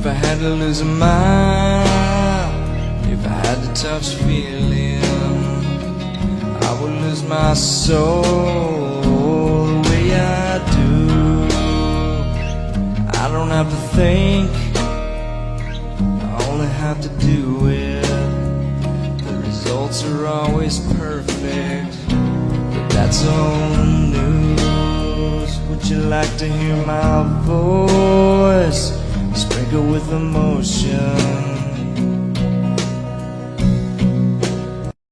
If I had to lose a mind, if I had to touch feeling, I would lose my soul the way I do. I don't have to think, I only have to do it. The results are always perfect, but that's old news. Would you like to hear my voice, sprinkled with emotion?